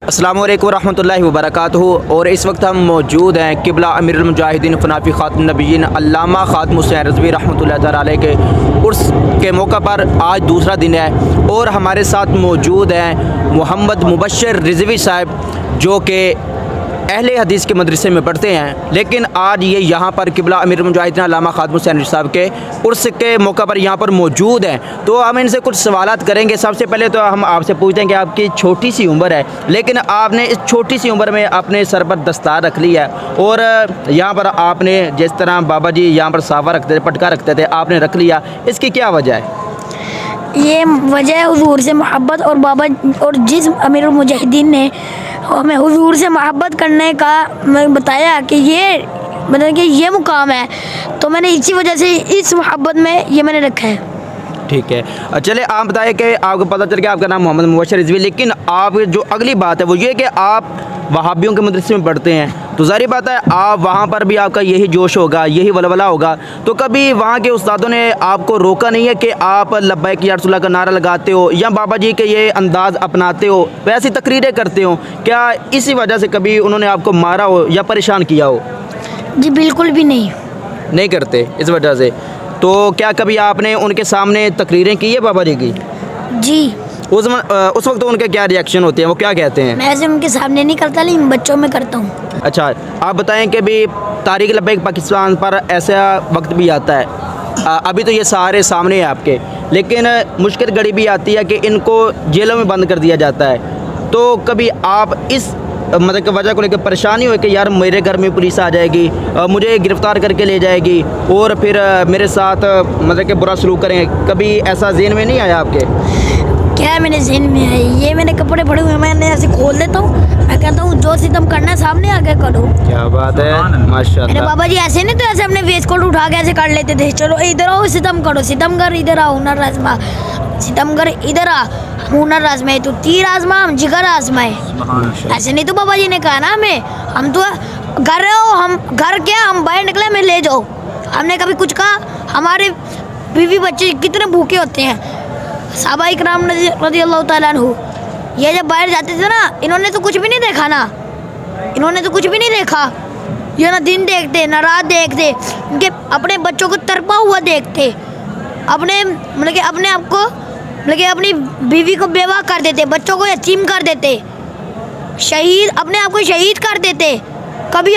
अस्सलामु अलैकुम रहमतुल्लाहि व बरकातुहू। और इस वक्त हम मौजूद हैं किबला अमीरुल मुजाहिदीन फ़नाफ़ी ख़ातमुन नबिय्यीन अल्लामा ख़ातम हुसैन रिज़वी रहमतुल्लाहि तआला अलैह के उर्स के मौका पर आज दूसरा दिन है और हमारे साथ मौजूद हैं मोहम्मद मुबश्शिर रिज़वी साहब जो कि अहले हदीस के मदरसे में पढ़ते हैं, लेकिन आज ये यहाँ पर किबला अमीरुल मुजाहिदीन अल्लामा ख़ातम हुसैन रिज़वी साहब के उर्स के मौका पर यहाँ पर मौजूद हैं। तो हम इनसे कुछ सवालात करेंगे। सबसे पहले तो हम आपसे पूछते हैं कि आपकी छोटी सी उम्र है, लेकिन आपने इस छोटी सी उम्र में अपने सर पर दस्तार रख ली है और यहाँ पर आपने जिस तरह बाबा जी यहाँ पर साफा रखते थे, पटका रखते थे, आपने रख लिया, इसकी क्या वजह है? ये वजह हुजूर से मोहब्बत और बाबा और जिस अमीरुल मुजाहिदीन ने हमें हुजूर से मोहब्बत करने का बताया कि ये मतलब कि ये मुकाम है, तो मैंने इसी वजह से इस मोहब्बत में ये मैंने रखा है। ठीक है, चले आप बताएं कि आपको पता चल गया आपका नाम मोहम्मद मुबश्शिर रिज़वी, लेकिन आप जो अगली बात है वो ये कि आप वहाबियों के मदरसे में पढ़ते हैं, तो ज़ाहिर बात है आप वहाँ पर भी आपका यही जोश होगा, यही वलवला होगा। तो कभी वहाँ के उस्तादों ने आपको रोका नहीं है कि आप लब्बैक या रसूलल्लाह का नारा लगाते हो या बाबा जी के ये अंदाज़ अपनाते हो, वैसी तकरीरें करते हो, क्या इसी वजह से कभी उन्होंने आपको मारा हो या परेशान किया हो? जी बिल्कुल भी नहीं करते इस वजह से। तो क्या कभी आपने उनके सामने तकरीरें की है बाबा जी की? जी। उस वक्त उनके क्या रिएक्शन होते हैं, वो क्या कहते हैं? मैं ऐसे उनके सामने नहीं करता, लेकिन बच्चों में करता हूँ। अच्छा, आप बताएं कि भी तारीख़ लब्बैक पाकिस्तान पर ऐसा वक्त भी आता है, अभी तो ये सारे सामने हैं आपके, लेकिन मुश्किल घड़ी भी आती है कि इनको जेलों में बंद कर दिया जाता है। तो कभी आप इस मतलब कि वजह को लेकर परेशानी हो कि यार मेरे घर में पुलिस आ जाएगी, मुझे गिरफ़्तार करके ले जाएगी और फिर मेरे साथ मतलब कि बुरा सलूक करें, कभी ऐसा ज़हन में नहीं आया आपके? क्या मेरे ज़हन में है, ये मैंने कपड़े पड़े हुए मैंने ऐसे खोल देता हूँ, मैं कहता हूँ जो सितम करना है सामने आके करो। क्या बात है, माशाल्लाह। मेरे बाबा जी ऐसे नहीं, तो ऐसे अपने वेस्ट कोट उठा के ऐसे कर लेते थे, चलो इधर आओ सितम करो, सितम कर इधर आओ, हुनर आजमा, सितम कर इधर आ, हुनर आजमाए तो तीर आजमा, हम जिगर आजमाए। ऐसे नहीं तो बाबा जी ने कहा ना हमें, हम तो घर हो, हम घर क्या, हम बाहर निकले हमें ले जाओ। हमने कभी कुछ कहा? हमारे बीवी बच्चे कितने भूखे होते हैं, सहाबा इकराम रज़ियल्लाहु ताला अन्हु, ये जब बाहर जाते थे ना, इन्होंने तो कुछ भी नहीं देखा ना, इन्होंने तो कुछ भी नहीं देखा, ये ना दिन देखते ना रात देखते, इनके अपने बच्चों को तरपा हुआ देखते, अपने मतलब कि अपने आप को मतलब कि अपनी बीवी को बेवा कर देते, बच्चों को यतीम कर देते, शहीद अपने आप को शहीद कर देते। कभी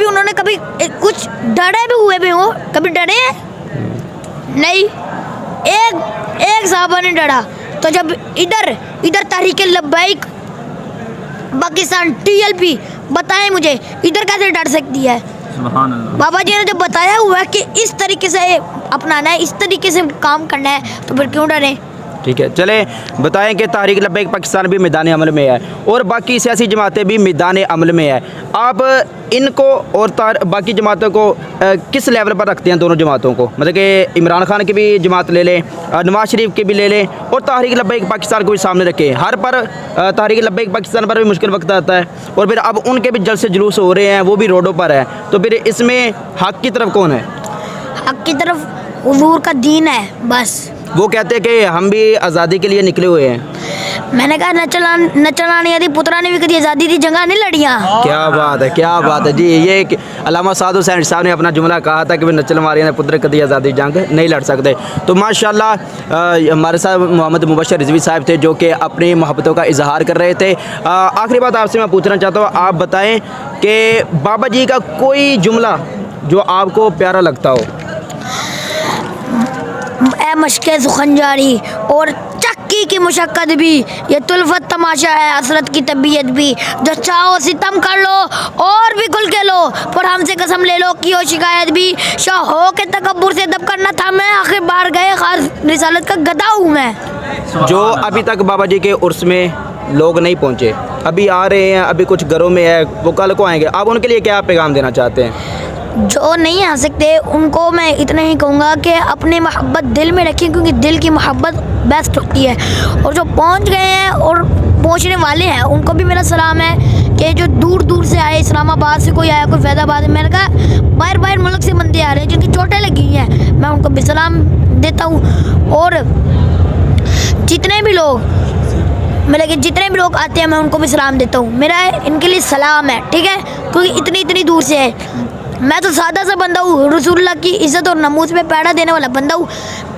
उन्होंने कभी कुछ डरे भी हुए भी हो, कभी डरे हैं? नहीं, एक साहबा ने डरा। तो जब इधर तहरीक लब्बैक पाकिस्तान TLP, बताएं मुझे इधर कैसे डर सकती है? बाबा जी ने जब बताया हुआ है कि इस तरीके से अपनाना है, इस तरीके से काम करना है, तो फिर क्यों डरें? ठीक है, चले बताएं कि तारीख़ लब्बैक पाकिस्तान भी मैदान अमल में है और बाकी सियासी जमातें भी मैदान अमल में है। आप इनको और बाकी जमातों को किस लेवल पर रखते हैं, दोनों जमातों को? मतलब कि इमरान खान की भी जमात ले लें, नवाज शरीफ की भी ले लें और तारीख़ लब्बैक पाकिस्तान को भी सामने रखें। हर पर तारीख़ लब्बैक पाकिस्तान पर भी मुश्किल वक्त आता है और फिर अब उनके भी जलसे जुलूस हो रहे हैं, वो भी रोडों पर है, तो फिर इसमें हक़ की तरफ कौन है? हक़ की तरफ हुजूर का दीन है बस। वो कहते हैं कि हम भी आज़ादी के लिए निकले हुए हैं। मैंने कहा न चलानी यदि पुत्रा ने भी कभी आज़ादी की जंगा नहीं लड़ियाँ। क्या बात है, क्या बात है जी। ये अल्लामा साद हुसैन साहब ने अपना जुमला कहा था कि नचल मारिया पुत्र कदी आज़ादी जंग नहीं लड़ सकते। तो माशाल्लाह हमारे साथ मोहम्मद मुबश्शिर रिज़वी साहब थे जो कि अपनी मोहब्बतों का इजहार कर रहे थे। आखिरी बात आपसे मैं पूछना चाहता हूँ, आप बताएँ कि बाबा जी का कोई जुमला जो आपको प्यारा लगता हो? ए मशक़े सुखंजारी और चक्की की मुशक्क़त भी, ये तुल्फत तमाशा है हसरत की तबीयत भी, जो चाहो सितम कर लो और भी खुल के लो, पर हमसे कसम ले लो कि हो शिकायत भी, शाह हो के तकब्बुर से दब करना था मैं, आखिर बार गए खास रिसालत का गदा हूँ मैं। जो अभी तक बाबा जी के उर्स में लोग नहीं पहुँचे, अभी आ रहे हैं, अभी कुछ घरों में है, वो कल को आएंगे, आप उनके लिए क्या पैगाम देना चाहते हैं? जो नहीं आ सकते उनको मैं इतना ही कहूँगा कि अपनी मोहब्बत दिल में रखें, क्योंकि दिल की मोहब्बत बेस्ट होती है। और जो पहुँच गए हैं और पहुँचने वाले हैं उनको भी मेरा सलाम है कि जो दूर दूर से आए, इस्लामाबाद से कोई आया, कोई फैज़ाबाद, मैंने कहा बाहर मुल्क से बंदे आ रहे हैं जिनकी चोटें लगी हैं, मैं उनको भी सलाम देता हूँ। और जितने भी लोग मतलब कि जितने भी लोग आते हैं मैं उनको भी सलाम देता हूँ, मेरा इनके लिए सलाम है, ठीक है, क्योंकि इतनी इतनी दूर से है। मैं तो सादा सा बंदा हूँ, रसूलुल्लाह की इज़्ज़त और नमूज पे पैड़ा देने वाला बंदा हूँ।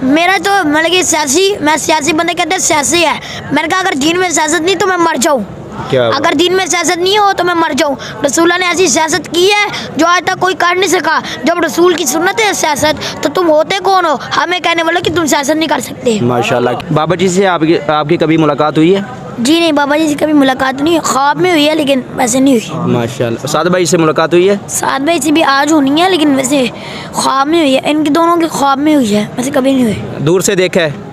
मेरा तो मतलब कि सियासी बंदे कहते हैं सियासी है। मैंने कहा अगर दीन में सियासत नहीं तो मैं मर जाऊँ, अगर दीन में सियासत नहीं हो तो मैं मर जाऊँ। रसूलुल्लाह ने ऐसी सियासत की है जो आज तक कोई कर नहीं सका। जब रसूल की सुन्नत है सियासत, तो तुम होते कौन हो हमें कहने वाले कि तुम सियासत नहीं कर सकते। माशाल्लाह। बाबा जी से आपकी कभी मुलाकात हुई है? जी नहीं, बाबा जी से कभी मुलाकात नहीं, ख्वाब में हुई है लेकिन वैसे नहीं हुई। माशाल्लाह। साद भाई से मुलाकात हुई है? साद भाई से भी आज होनी है लेकिन वैसे ख्वाब में हुई है, इनके दोनों के ख्वाब में हुई है, वैसे कभी नहीं हुई। दूर से देखा है?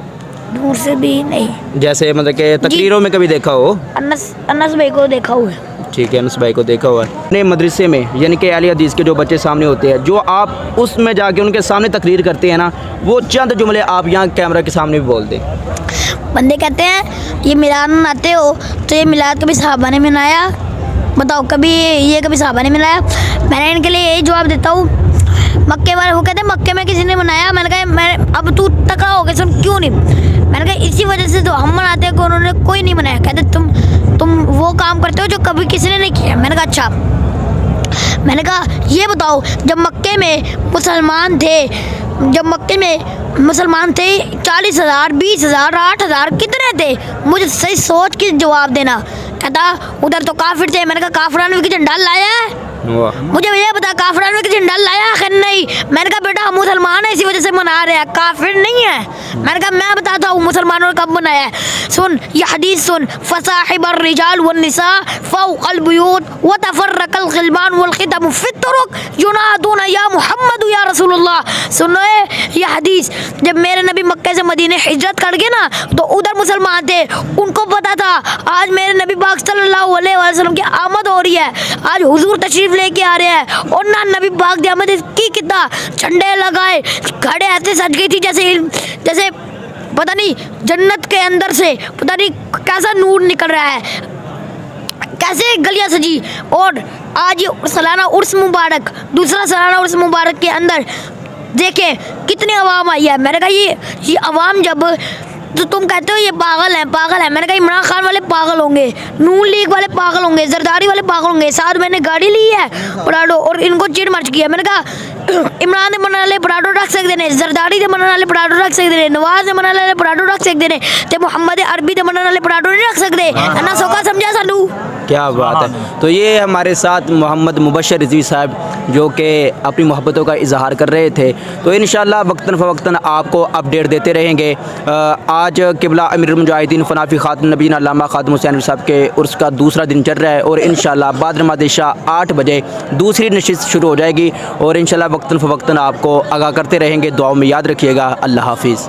दूर से भी नहीं, जैसे मतलब कि तकरीरों में कभी देखा हो? अनस भाई को देखा हुआ है। ठीक है, अनस भाई को देखा हुआ है। अपने मदरसे में यानी कि अहले हदीस के जो बच्चे सामने होते हैं, जो आप उसमें जाके उनके सामने तकरीर करते हैं ना, वो चंद जुमले आप यहाँ कैमरा के सामने भी बोल दें। बंदे कहते हैं ये मिलाद मनाते हो तो ये मिलाद कभी सहाबा ने मनाया, बताओ कभी ये कभी सहाबा ने मनाया? मैंने इनके लिए यही जवाब देता हूँ, मक्के वाले वो कहते हैं मक्के में किसी ने मनाया। मैंने कहा मैं अब तू तकड़ा हो गया, सुन क्यों नहीं? मैंने कहा इसी वजह से तो हम मनाते हैं कि उन्होंने कोई नहीं मनाया। कहते तुम वो काम करते हो जो कभी किसी ने नहीं किया। मैंने कहा अच्छा। मैंने कहा ये बताओ जब मक्के में मुसलमान थे 40,000, 20,000, 8,000 कितने थे? मुझे सही सोच के जवाब देना। कहता उधर तो काफिर थे। मैंने कहा काफिरान में झंडा लाया है? मुझे ये बता काफिरान में झंडा लाया है? नहीं। मैंने कहा बेटा हम मुसलमान हैं इसी वजह से मना रहे हैं, काफिर नहीं है। मैंने कहा मैं बताता हूँ मुसलमानों ने कब मनाया है, सुन ये हदीस सुन, फसाहिबर रिजाल वन्निसा फौक़ल बुयूत व तफर्रक़ल ग़िलमान वल ख़ितम फ़ित तुरुक़ युनादूना या मुहम्मद या रसूलुल्लाह। सुनो ये हदीस, जब मेरे नबी मक्के से मदीने हिजरत कर गए ना तो उधर मुसलमान थे, उनको पता था आज मेरे नबी पाक सल्लल्लाहु अलैहि वसल्लम की आमद हो रही है, आज हुजूर तशरीफ लेके आ रहे हैं। और ना नबी पाक की आमद की कितना झंडे लगाए, घड़े ऐसे सज गई थी जैसे पता नहीं जन्नत के अंदर से पता नहीं कैसा नूर निकल रहा है, कैसे गलियां सजी। और आज ये सालाना उर्स मुबारक, दूसरा सालाना उर्स मुबारक के अंदर देखें कितनी आवाम आई है। मैंने कहा ये आवाम जब तो तुम कहते हो ये पागल है। मैंने कहा इमरान खान वाले पागल होंगे, नून लीग वाले पागल होंगे, जरदारी वाले पागल होंगे। साथ मैंने गाड़ी ली है पराडो और इनको चिड़ मच गया। मैंने कहा इमरान ने बनने वाले पराडो रख सकते हैं, जरदारी ने बनने वाले पराडो रख सकते हैं, नवाज ने बनने वाले पराडो रख सकते हैं, तो मोहम्मद अरबी ने बनने वाले पराडो नहीं रख सकते ना। सोका समझा सानू? क्या बात है। तो ये हमारे साथ मोहम्मद मुबशर रिजवी साहब जो कि अपनी मोहब्बतों का इजहार कर रहे थे। तो इंशाल्लाह वक्तन फ़वक्तन आपको अपडेट देते रहेंगे। आज किबला अमीरुल मुजाहिदीन फ़नाफ़ी ख़ातम नबीन अल्लामा ख़ातम हुसैन साहब के उर्स का दूसरा दिन चल रहा है और इंशाल्लाह बाद नमाज़ इशा 8 बजे दूसरी नशिस्त शुरू हो जाएगी और इंशाल्लाह वक्तन फ़वक्तन आपको आगाह करते रहेंगे। दुआओं में याद रखिएगा। अल्लाह हाफ़िज़।